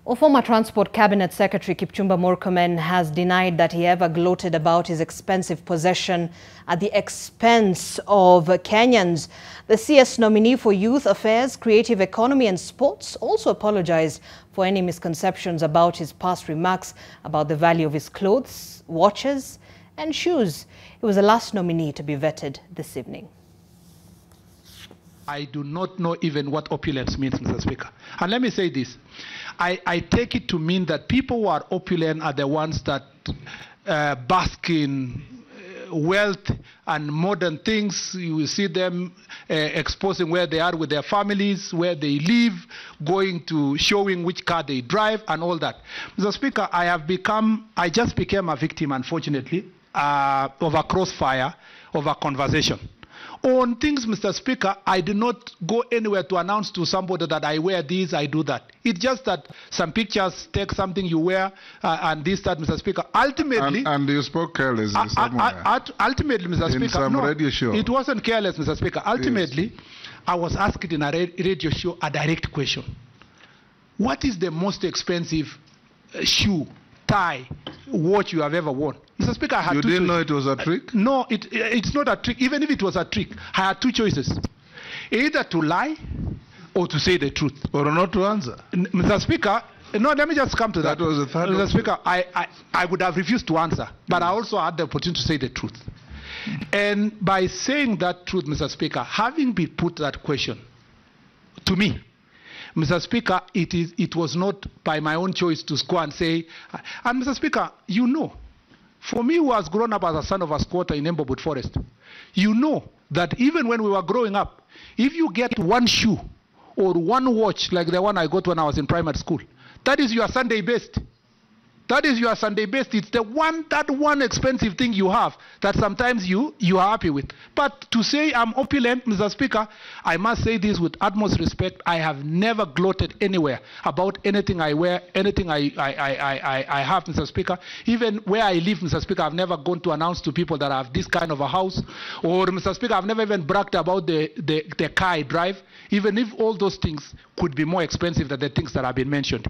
Well, former Transport Cabinet Secretary Kipchumba Murkomen has denied that he ever gloated about his expensive possession at the expense of Kenyans. The CS nominee for Youth Affairs, Creative Economy and Sports also apologized for any misconceptions about his past remarks about the value of his clothes, watches and shoes. He was the last nominee to be vetted this evening. I do not know even what opulence means, Mr. Speaker. And let me say this. I take it to mean that people who are opulent are the ones that bask in wealth and modern things. You will see them exposing where they are with their families, where they live, going to showing which car they drive and all that. Mr. Speaker, I just became a victim, unfortunately, of a crossfire, of a conversation. On things, Mr. Speaker, I do not go anywhere to announce to somebody that I wear this, I do that. It's just that some pictures take something you wear and this, that, Mr. Speaker. Ultimately... And you spoke carelessly somewhere. Ultimately, Mr. Speaker... In some radio show. It wasn't careless, Mr. Speaker. Ultimately, yes. I was asked in a radio show a direct question. What is the most expensive shoe, tie, watch you have ever worn? Mr. Speaker, I had You two didn't choices. know it was a trick? No, it's not a trick. Even if it was a trick, I had two choices. Either to lie or to say the truth. Or not to answer. Mr. Speaker, no, let me just come to that. That was the third Mr. Speaker, I would have refused to answer, but I also had the opportunity to say the truth. And by saying that truth, Mr. Speaker, having been put that question to me, Mr. Speaker, it was not by my own choice to go and say, and Mr. Speaker, you know, for me who has grown up as a son of a squatter in Embobut Forest, you know that even when we were growing up, if you get one shoe or one watch like the one I got when I was in primary school, that is your Sunday best. That is your Sunday best. It's that one expensive thing you have that sometimes you are happy with. But to say I'm opulent, Mr. Speaker, I must say this with utmost respect. I have never gloated anywhere about anything I wear, anything I have, Mr. Speaker. Even where I live, Mr. Speaker, I've never gone to announce to people that I have this kind of a house. Or, Mr. Speaker, I've never even bragged about the car I drive, even if all those things could be more expensive than the things that have been mentioned.